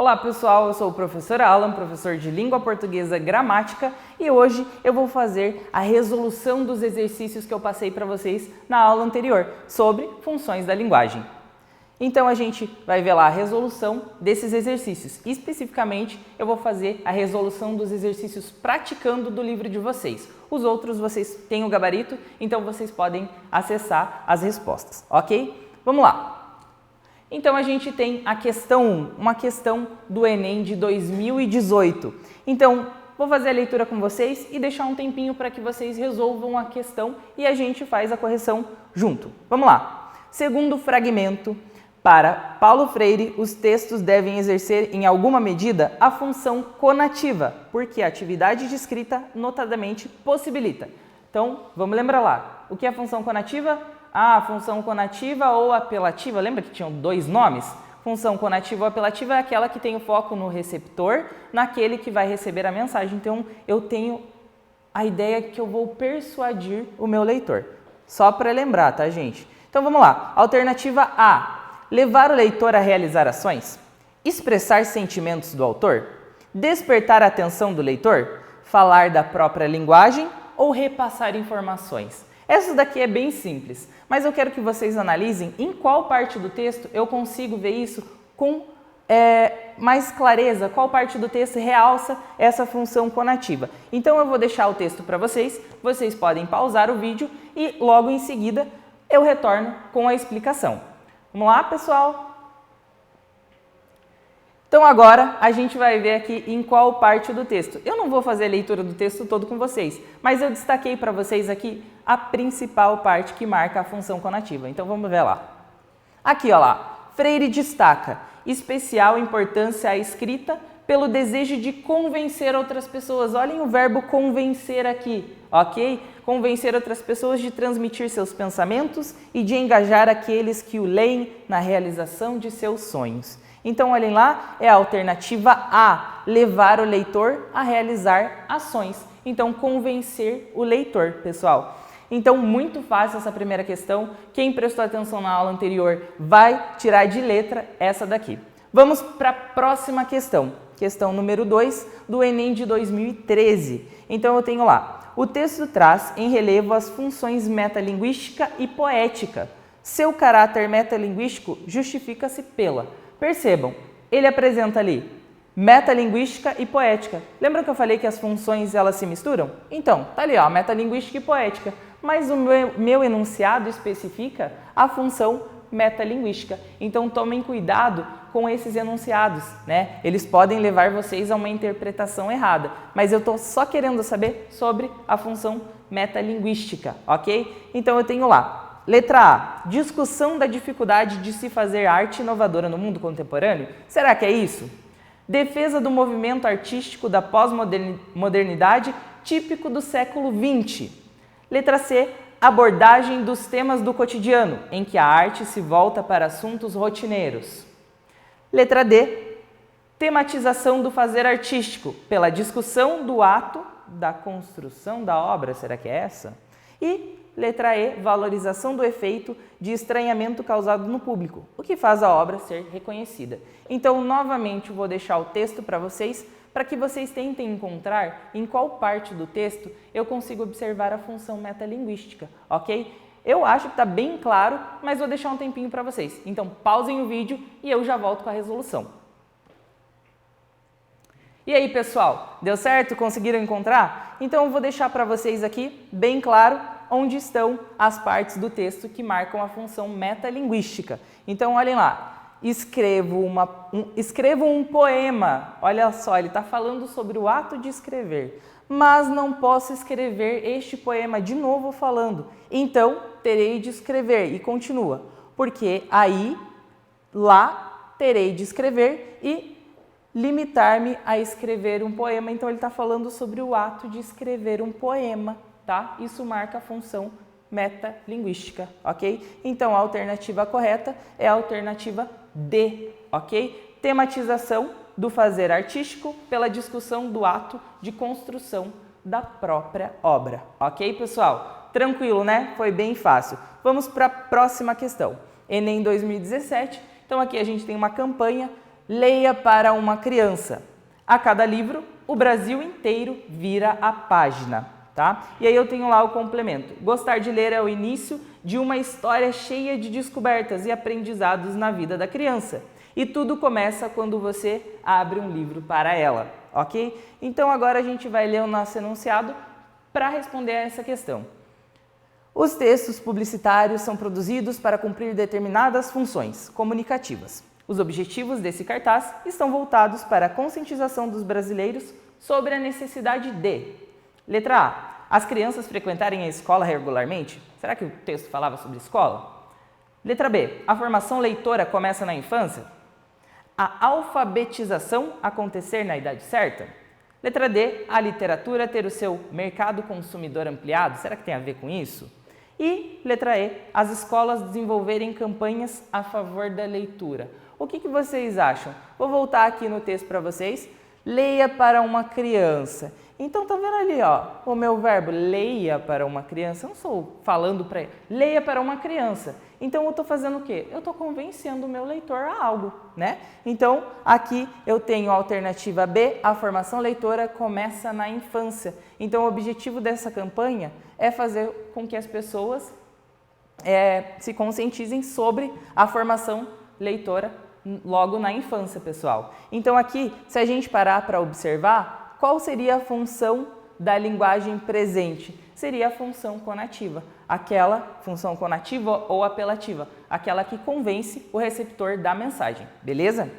Olá pessoal, eu sou o professor Alan, professor de Língua Portuguesa Gramática e hoje eu vou fazer a resolução dos exercícios que eu passei para vocês na aula anterior sobre funções da linguagem. Então a gente vai ver lá a resolução desses exercícios. Especificamente eu vou fazer a resolução dos exercícios praticando do livro de vocês. Os outros vocês têm o gabarito, então vocês podem acessar as respostas, ok? Vamos lá! Então, a gente tem a questão 1, uma questão do Enem de 2018. Então, vou fazer a leitura com vocês e deixar um tempinho para que vocês resolvam a questão e a gente faz a correção junto. Vamos lá! Segundo fragmento, para Paulo Freire, os textos devem exercer em alguma medida a função conativa, porque a atividade de escrita notadamente possibilita. Então, vamos lembrar lá. O que é a função conativa? A função conativa ou apelativa, lembra que tinham dois nomes? Função conativa ou apelativa é aquela que tem o foco no receptor, naquele que vai receber a mensagem. Então, eu tenho a ideia que eu vou persuadir o meu leitor. Só para lembrar, tá, gente? Então, vamos lá. Alternativa A. Levar o leitor a realizar ações. Expressar sentimentos do autor. Despertar a atenção do leitor. Falar da própria linguagem ou repassar informações. Essa daqui é bem simples, mas eu quero que vocês analisem em qual parte do texto eu consigo ver isso com mais clareza, qual parte do texto realça essa função conativa. Então eu vou deixar o texto para vocês, vocês podem pausar o vídeo e logo em seguida eu retorno com a explicação. Vamos lá, pessoal? Então agora a gente vai ver aqui em qual parte do texto. Eu não vou fazer a leitura do texto todo com vocês, mas eu destaquei para vocês aqui a principal parte que marca a função conativa. Então vamos ver lá. Aqui, ó lá, Freire destaca especial importância à escrita pelo desejo de convencer outras pessoas. Olhem o verbo convencer aqui, ok? Convencer outras pessoas de transmitir seus pensamentos e de engajar aqueles que o leem na realização de seus sonhos. Então, olhem lá, é a alternativa A, levar o leitor a realizar ações. Então, convencer o leitor, pessoal. Então, muito fácil essa primeira questão. Quem prestou atenção na aula anterior vai tirar de letra essa daqui. Vamos para a próxima questão. Questão número 2 do Enem de 2013. Então, eu tenho lá. O texto traz em relevo as funções metalinguística e poética. Seu caráter metalinguístico justifica-se pela... Percebam, ele apresenta ali metalinguística e poética. Lembra que eu falei que as funções elas se misturam? Então, tá ali, ó, metalinguística e poética. Mas o meu enunciado especifica a função metalinguística. Então, tomem cuidado com esses enunciados, né? Eles podem levar vocês a uma interpretação errada. Mas eu estou só querendo saber sobre a função metalinguística, ok? Então, eu tenho lá. Letra A. Discussão da dificuldade de se fazer arte inovadora no mundo contemporâneo. Será que é isso? Defesa do movimento artístico da pós-modernidade típico do século XX. Letra C. Abordagem dos temas do cotidiano, em que a arte se volta para assuntos rotineiros. Letra D. Tematização do fazer artístico, pela discussão do ato da construção da obra. Será que é essa? E letra E, valorização do efeito de estranhamento causado no público, o que faz a obra ser reconhecida. Então, novamente, vou deixar o texto para vocês, para que vocês tentem encontrar em qual parte do texto eu consigo observar a função metalinguística, ok? Eu acho que está bem claro, mas vou deixar um tempinho para vocês. Então, pausem o vídeo e eu já volto com a resolução. E aí, pessoal, deu certo? Conseguiram encontrar? Então, eu vou deixar para vocês aqui, bem claro, onde estão as partes do texto que marcam a função metalinguística. Então, olhem lá. Escrevo um poema. Olha só, ele está falando sobre o ato de escrever. Mas não posso escrever este poema de novo falando. Então, terei de escrever. E continua. Porque aí, lá, terei de escrever e limitar-me a escrever um poema. Então, ele está falando sobre o ato de escrever um poema. Tá? Isso marca a função metalinguística, ok? Então, a alternativa correta é a alternativa D, ok? Tematização do fazer artístico pela discussão do ato de construção da própria obra, ok, pessoal? Tranquilo, né? Foi bem fácil. Vamos para a próxima questão. Enem 2017. Então, aqui a gente tem uma campanha leia para uma criança. A cada livro, o Brasil inteiro vira a página, tá? E aí eu tenho lá o complemento. Gostar de ler é o início de uma história cheia de descobertas e aprendizados na vida da criança. E tudo começa quando você abre um livro para ela, ok? Então agora a gente vai ler o nosso enunciado para responder a essa questão. Os textos publicitários são produzidos para cumprir determinadas funções comunicativas. Os objetivos desse cartaz estão voltados para a conscientização dos brasileiros sobre a necessidade de: letra A. As crianças frequentarem a escola regularmente? Será que o texto falava sobre escola? Letra B. A formação leitora começa na infância? A alfabetização acontecer na idade certa? Letra D. A literatura ter o seu mercado consumidor ampliado? Será que tem a ver com isso? E letra E. As escolas desenvolverem campanhas a favor da leitura. O que vocês acham? Vou voltar aqui no texto para vocês. Leia para uma criança. Então, tá vendo ali, ó, o meu verbo leia para uma criança? Eu não estou falando para ele. Leia para uma criança. Então, eu estou fazendo o quê? Eu estou convencendo o meu leitor a algo, né? Então, aqui eu tenho a alternativa B, a formação leitora começa na infância. Então, o objetivo dessa campanha é fazer com que as pessoas se conscientizem sobre a formação leitora logo na infância, pessoal. Então, aqui, se a gente parar para observar, qual seria a função da linguagem presente? Seria a função conativa, aquela função conativa ou apelativa, aquela que convence o receptor da mensagem, beleza?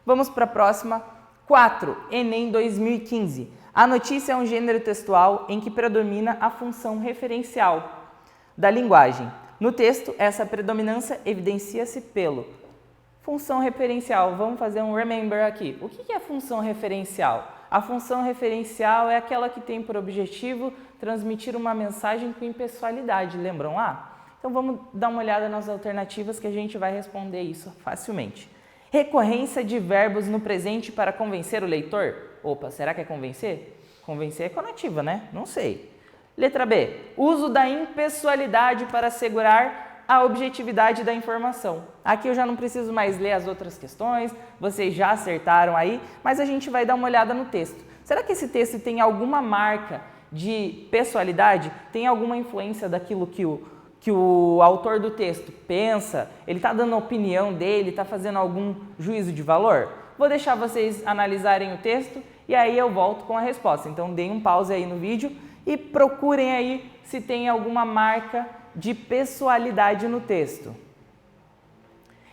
Vamos para a próxima. 4. Enem 2015. A notícia é um gênero textual em que predomina a função referencial da linguagem. No texto, essa predominância evidencia-se pelo função referencial. Vamos fazer um remember aqui. O que é a função referencial? A função referencial é aquela que tem por objetivo transmitir uma mensagem com impessoalidade, lembram lá? Então vamos dar uma olhada nas alternativas que a gente vai responder isso facilmente. Recorrência de verbos no presente para convencer o leitor? Opa, será que é convencer? Convencer é conativa, né? Não sei. Letra B. Uso da impessoalidade para assegurar a objetividade da informação. Aqui eu já não preciso mais ler as outras questões, vocês já acertaram aí, mas a gente vai dar uma olhada no texto. Será que esse texto tem alguma marca de pessoalidade? Tem alguma influência daquilo que o autor do texto pensa? Ele está dando a opinião dele, está fazendo algum juízo de valor? Vou deixar vocês analisarem o texto e aí eu volto com a resposta. Então deem um pause aí no vídeo e procurem aí se tem alguma marca de pessoalidade no texto.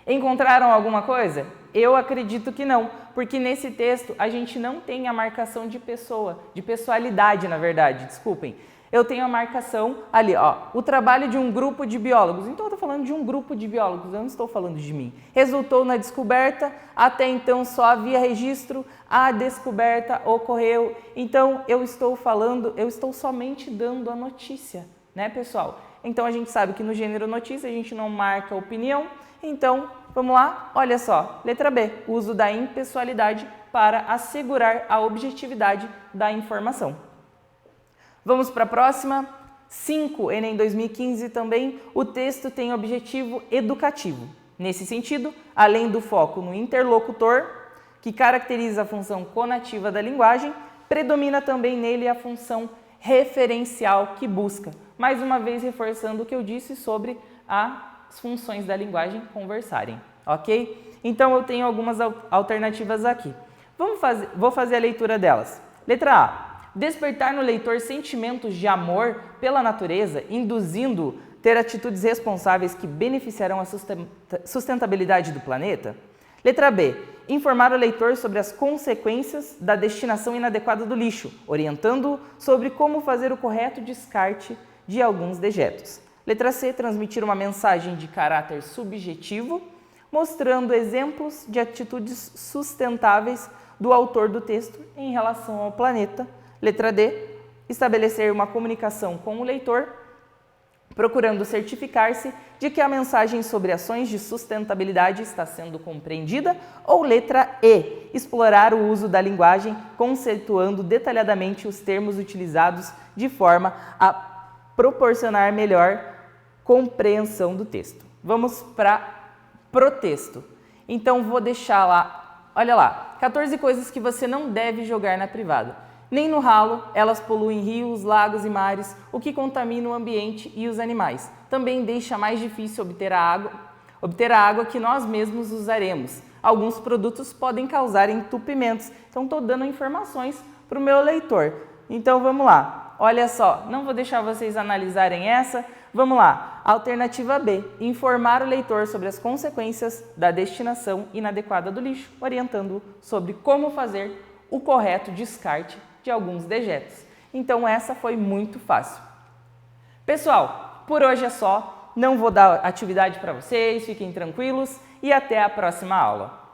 Encontraram alguma coisa? Eu acredito que não, porque nesse texto a gente não tem a marcação de pessoa, de pessoalidade, na verdade, desculpem. Eu tenho a marcação ali, ó, o trabalho de um grupo de biólogos. Então eu estou falando de um grupo de biólogos, eu não estou falando de mim. Resultou na descoberta, até então só havia registro, a descoberta ocorreu. Então eu estou somente dando a notícia, né, pessoal? Então, a gente sabe que no gênero notícia a gente não marca opinião. Então, vamos lá? Olha só, letra B, uso da impessoalidade para assegurar a objetividade da informação. Vamos para a próxima. 5, Enem 2015 também, o texto tem objetivo educativo. Nesse sentido, além do foco no interlocutor, que caracteriza a função conativa da linguagem, predomina também nele a função referencial que busca. Mais uma vez reforçando o que eu disse sobre as funções da linguagem conversarem, ok? Então eu tenho algumas alternativas aqui. Vou fazer a leitura delas. Letra A. Despertar no leitor sentimentos de amor pela natureza, induzindo ter atitudes responsáveis que beneficiarão a sustentabilidade do planeta. Letra B. Informar o leitor sobre as consequências da destinação inadequada do lixo, orientando-o sobre como fazer o correto descarte de alguns dejetos. Letra C. Transmitir uma mensagem de caráter subjetivo, mostrando exemplos de atitudes sustentáveis do autor do texto em relação ao planeta. Letra D. Estabelecer uma comunicação com o leitor, procurando certificar-se de que a mensagem sobre ações de sustentabilidade está sendo compreendida. Ou letra E. Explorar o uso da linguagem, conceituando detalhadamente os termos utilizados de forma a proporcionar melhor compreensão do texto. Vamos para o texto. Então, vou deixar lá Olha lá, 14 coisas que você não deve jogar na privada. Nem no ralo, elas poluem rios, lagos e mares, o que contamina o ambiente e os animais. Também deixa mais difícil obter a água que nós mesmos usaremos. Alguns produtos podem causar entupimentos. Então, estou dando informações para o meu leitor. Então, vamos lá. Olha só, não vou deixar vocês analisarem essa. Vamos lá. Alternativa B. Informar o leitor sobre as consequências da destinação inadequada do lixo, orientando-o sobre como fazer o correto descarte de alguns dejetos. Então, essa foi muito fácil. Pessoal, por hoje é só. Não vou dar atividade para vocês, fiquem tranquilos e até a próxima aula.